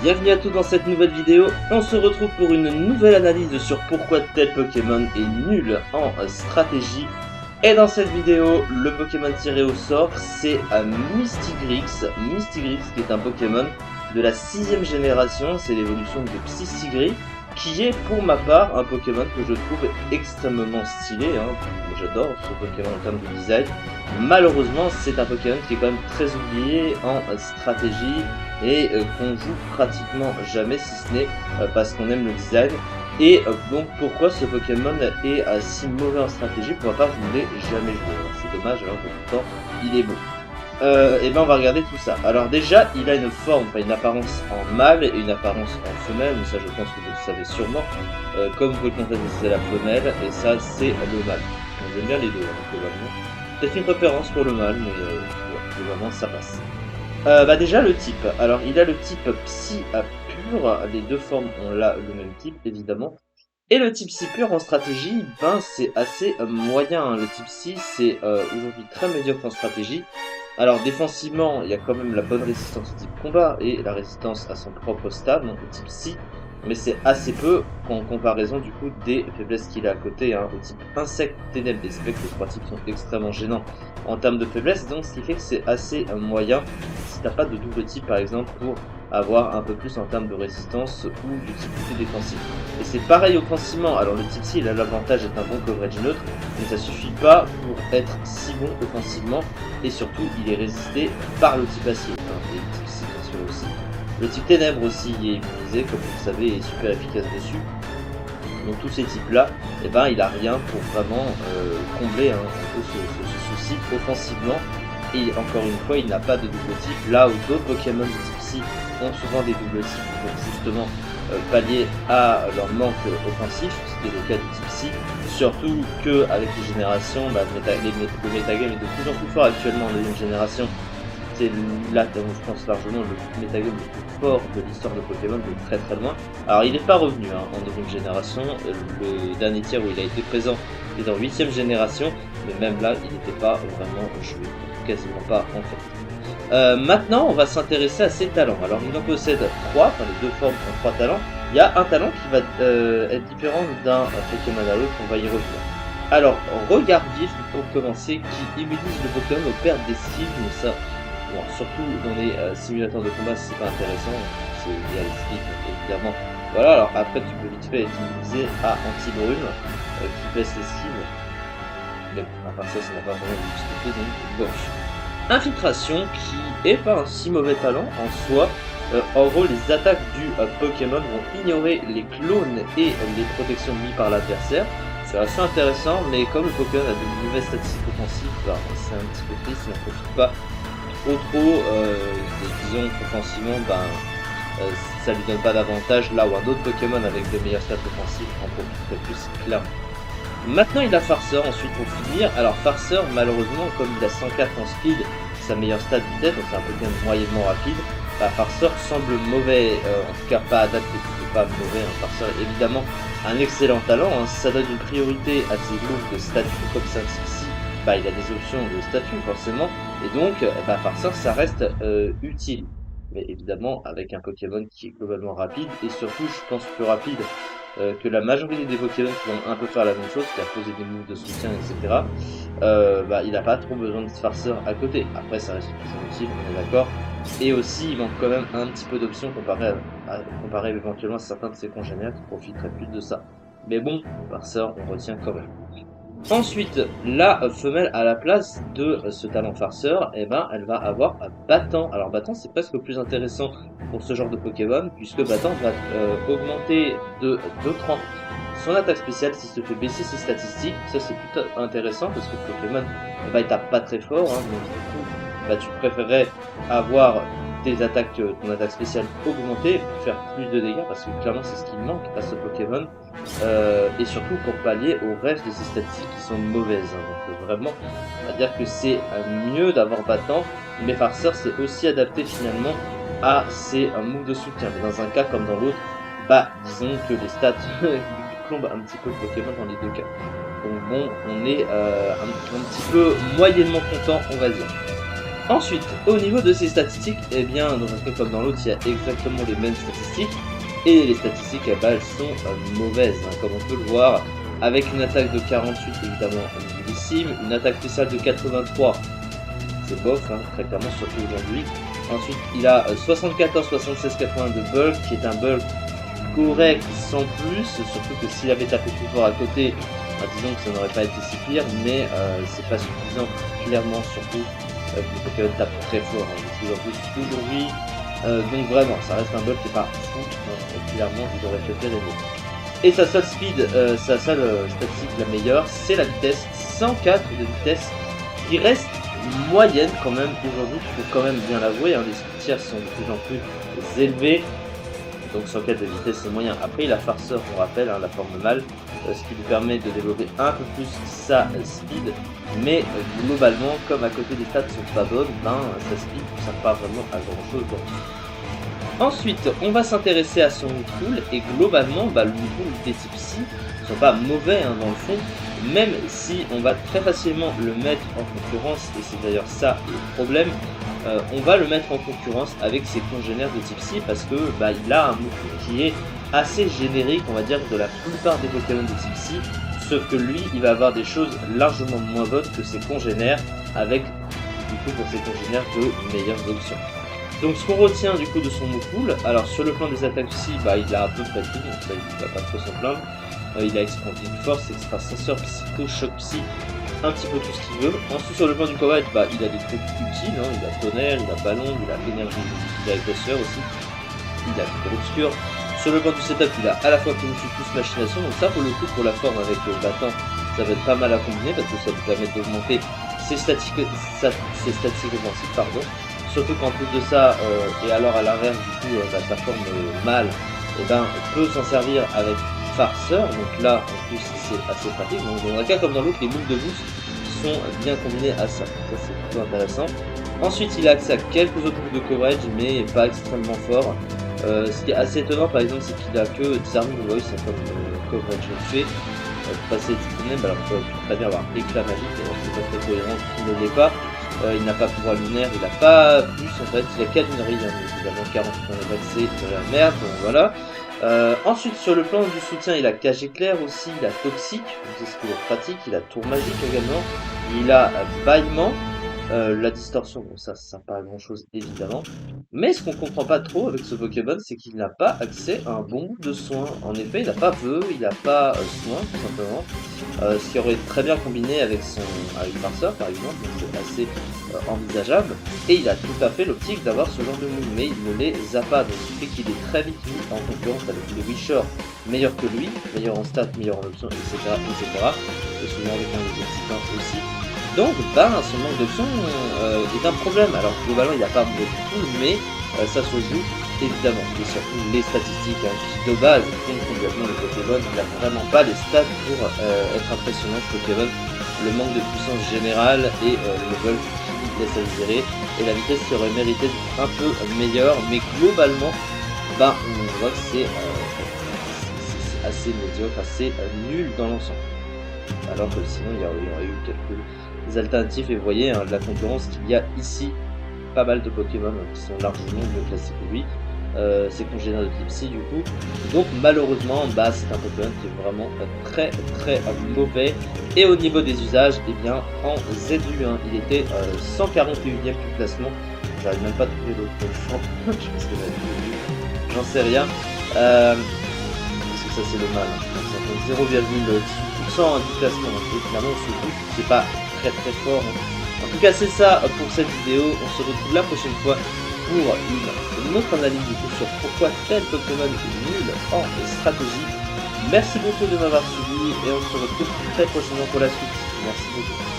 Bienvenue à tous dans cette nouvelle vidéo. On se retrouve pour une nouvelle analyse sur pourquoi tel Pokémon est nul en stratégie. Et dans cette vidéo, le Pokémon tiré au sort, c'est Mistigris. Mistigris qui est un Pokémon de la 6ème génération, c'est l'évolution de Psy-Stigri, qui est pour ma part un Pokémon que je trouve extrêmement stylé. J'adore ce Pokémon en termes de design. Malheureusement, c'est un Pokémon qui est quand même très oublié en stratégie et qu'on joue pratiquement jamais, si ce n'est parce qu'on aime le design. Et donc pourquoi ce Pokémon est si mauvais en stratégie? Pour ma part, je ne l'ai jamais joué. C'est dommage, alors que pourtant il est beau. Et ben on va regarder tout ça. Alors déjà, il a une forme, enfin une apparence en mâle et une apparence en femelle, mais ça je pense que vous le savez sûrement. Comme vous le constatez, c'est la femelle et ça c'est le mâle. J'aime bien les deux, globalement. Peut-être une préférence pour le mâle, mais globalement ça passe. Déjà le type. Alors il a le type Psy pur, les deux formes ont là le même type évidemment. Et le type Psy pur en stratégie, ben c'est assez moyen. Hein. Le type Psy c'est aujourd'hui très médiocre en stratégie. Alors défensivement, il y a quand même la bonne résistance au type combat et la résistance à son propre stade, donc le type Psy, mais c'est assez peu en comparaison du coup des faiblesses qu'il a à côté. Hein. Au type insecte, ténèbres, des spectres, les trois types sont extrêmement gênants en termes de faiblesse, donc ce qui fait que c'est assez moyen si t'as pas de double type par exemple pour avoir un peu plus en termes de résistance ou d'utilité défensive. Et c'est pareil offensivement, alors le type Psy il a l'avantage d'être un bon coverage neutre, mais ça suffit pas pour être si bon offensivement, et surtout il est résisté par le type acier, et le type Psy bien sûr aussi. Le type ténèbres aussi est immunisé, comme vous le savez, et est super efficace dessus. Donc tous ces types là, eh ben, il a rien pour vraiment combler un peu ce souci offensivement. Et encore une fois, il n'a pas de double type, là où d'autres Pokémon de type Psy ont souvent des doubles types pour justement pallier à leur manque offensif, ce qui est le cas du type Psy. Surtout qu'avec les générations, le métagame est de plus en plus fort actuellement en deuxième génération. C'est là, je pense largement, le métagame le plus fort de l'histoire de Pokémon de très très loin. Alors il n'est pas revenu en deuxième génération, le dernier tiers où il a été présent est en 8ème génération, mais même là il n'était pas vraiment joué, quasiment pas en fait. Maintenant on va s'intéresser à ses talents. Alors il en possède 3, enfin les deux formes ont 3 talents. Il y a un talent qui va être différent d'un Pokémon à l'autre, on va y revenir. Alors regard vif pour commencer qui immunise le Pokémon aux pertes d'esquive, mais ça... Bon, surtout dans les simulateurs de combat, c'est pas intéressant, c'est lié à l'esquive évidemment. Voilà, alors après tu peux vite fait être utilisé à anti-brume qui baisse l'esquive. Mais à part ça, ça n'a pas vraiment d'utilité, donc bof. Infiltration qui est pas un si mauvais talent en soi. En gros, les attaques du Pokémon vont ignorer les clones et les protections mises par l'adversaire. C'est assez intéressant, mais comme le Pokémon a de mauvaises statistiques offensives, bah, c'est un petit peu triste, il n'en profite pas trop, disons qu'offensivement, ça lui donne pas d'avantage là où un autre Pokémon avec de meilleurs stats offensifs en profiterait plus clairement. Maintenant il a Farceur ensuite pour finir. Alors Farceur malheureusement comme il a 104 en speed, sa meilleure stat vitesse, donc c'est un Pokémon moyennement rapide, Farceur semble mauvais, en tout cas pas adapté, plutôt pas mauvais. Farceur est évidemment un excellent talent, hein. Ça donne une priorité à ses groupes de statuts comme ça ici. Il a des options de statut forcément, et donc Farceur ça reste utile. Mais évidemment avec un Pokémon qui est globalement rapide, et surtout je pense plus rapide que la majorité des Pokémon qui vont un peu faire la même chose, qui a posé des moves de soutien, etc. Il n'a pas trop besoin de Farceur à côté. Après ça reste toujours utile, on est d'accord. Et aussi il manque quand même un petit peu d'options comparé éventuellement à certains de ses congénères qui profiteraient plus de ça. Mais bon, Farceur on retient quand même. Ensuite, la femelle à la place de ce talent farceur, elle va avoir battant. Alors battant c'est presque le plus intéressant pour ce genre de Pokémon, puisque battant va augmenter de 2 rangs son attaque spéciale s'il se fait baisser ses statistiques. Ça c'est plutôt intéressant parce que le Pokémon il tape pas très fort, hein, donc du coup tu préférerais avoir ton attaque spéciale augmentée pour faire plus de dégâts, parce que clairement c'est ce qui manque à ce Pokémon. Et surtout pour pallier au reste de ces statistiques qui sont mauvaises. Hein. Donc vraiment, à dire que c'est mieux d'avoir battant, mais Farceur c'est aussi adapté finalement à ses moves de soutien. Mais dans un cas comme dans l'autre, disons que les stats plombent un petit peu le Pokémon dans les deux cas. Donc bon, on est un petit peu moyennement content, on va dire. Ensuite, au niveau de ses statistiques, eh bien, dans un cas comme dans l'autre, il y a exactement les mêmes statistiques. Et les statistiques, eh ben, elles sont mauvaises, hein, comme on peut le voir, avec une attaque de 48, évidemment, nullissime, une attaque spéciale de 83, c'est bof, hein, très clairement, surtout aujourd'hui. Ensuite, il a 74, 76, 80 de bulk, qui est un bulk correct sans plus, surtout que s'il avait tapé plus fort à côté, disons que ça n'aurait pas été si pire, mais c'est pas suffisant, clairement, surtout que le Pokémon tape très fort, hein, de plus en plus aujourd'hui. Donc vraiment, ça reste un bulk qui est pas fou, clairement, vous aurez préféré mieux. Et sa seule speed, sa seule statistique la meilleure, c'est la vitesse, 104 de vitesse, qui reste moyenne quand même aujourd'hui, il faut quand même bien l'avouer, hein, les speed tiers sont de plus en plus élevés. Donc 104 de vitesse c'est moyen. Après il a farceur, on rappelle, hein, la forme mâle, ce qui lui permet de développer un peu plus sa speed. Mais globalement, comme à côté des stats sont pas bonnes, sa speed ne sert pas vraiment à grand chose. Ensuite, on va s'intéresser à son Mewtwo, et globalement, le Mewtwo des types Psy ne sont pas mauvais, hein, dans le fond, même si on va très facilement le mettre en concurrence, et c'est d'ailleurs ça le problème. On va le mettre en concurrence avec ses congénères de type Psy parce que il a un Mewtwo qui est assez générique, on va dire, de la plupart des Pokémon de type Psy, sauf que lui, il va avoir des choses largement moins bonnes que ses congénères, avec, du coup, pour ses congénères, de meilleures options. Donc ce qu'on retient du coup de son Mewtwo, alors sur le plan des attaques Psy, il a à peu près tout, donc ça il va pas trop s'en plaindre. Il a Expanding Force, Extracesseur, Psycho, Choc Psy, un petit peu tout ce qu'il veut. Ensuite sur le plan du combat, il a des trucs utiles, hein. Il a Tonnerre, il a Ballon, il a Énergie, il a Épaisseur aussi, il a Fibre Obscure. Sur le plan du setup, il a à la fois Planifi plus Machination, donc ça pour le coup pour la forme avec Battant, ça va être pas mal à combiner parce que ça lui permet d'augmenter ses statistiques offensives, pardon. Surtout qu'en plus de ça, et alors à l'inverse du coup, sa forme mâle, peut s'en servir avec farceur, donc là en plus c'est assez pratique. Donc dans un cas comme dans l'autre, les moves de boost sont bien combinés à ça, ça c'est plutôt intéressant. Ensuite il a accès à quelques autres moves de coverage, mais pas extrêmement fort. Ce qui est assez étonnant par exemple, c'est qu'il a que Disarming Voice comme coverage fait. Pour passer disponible, alors qu'il peut très bien avoir éclat magique, c'est pas très cohérent qu'il ne l'est pas. Il n'a pas pouvoir lunaire, il n'a pas plus en fait, il a 4 luneries, hein, évidemment 40 dans les vagues, c'est de la merde, donc voilà. Ensuite sur le plan du soutien, il a Cage Éclair aussi, il a Toxique, c'est ce qu'il est pratique, il a Tour Magique également, il a Bâillement, la distorsion, bon ça sert pas à grand chose évidemment, mais ce qu'on comprend pas trop avec ce Pokémon, c'est qu'il n'a pas accès à un bon move de soin. En effet, il n'a pas vœu, il n'a pas soin tout simplement, ce qui aurait très bien combiné avec Farceur par exemple, donc c'est assez envisageable, et il a tout à fait l'optique d'avoir ce genre de move, mais il ne les a pas, donc ce qui fait qu'il est très vite mis en concurrence avec le Wisher meilleur que lui, meilleur en stats, meilleur en options, etc. et souvent avec un exercitant aussi. Donc, ce manque d'options est un problème. Alors, globalement, il n'y a pas beaucoup de tout, mais ça se joue évidemment. Et surtout les statistiques, hein, qui de base font complètement le Pokémon. Il n'a vraiment pas les stats pour être impressionnant ce Pokémon. Le manque de puissance générale et le vol qui laisse à désirer. Et la vitesse qui aurait mérité d'être un peu meilleure. Mais globalement, on voit que c'est assez médiocre, assez nul dans l'ensemble. Alors que sinon il y aurait eu quelques alternatives, et vous voyez la concurrence qu'il y a ici, pas mal de Pokémon qui sont largement mieux classés que lui, c'est congénère de type Psy du coup, donc malheureusement c'est un Pokémon qui est vraiment très mauvais. Et au niveau des usages, en ZU1 il était 141ème du classement, j'arrive même pas à trouver l'autre champ, je pense que j'en sais rien, parce que ça c'est le mal, hein. Je pense que 0,18% du classement, donc finalement on se trouve c'est pas très fort. En tout cas c'est ça pour cette vidéo, on se retrouve la prochaine fois pour une autre analyse du coup sur pourquoi tel Pokémon est nul en stratégie. Merci beaucoup de m'avoir suivi et on se retrouve très prochainement pour la suite. Merci beaucoup.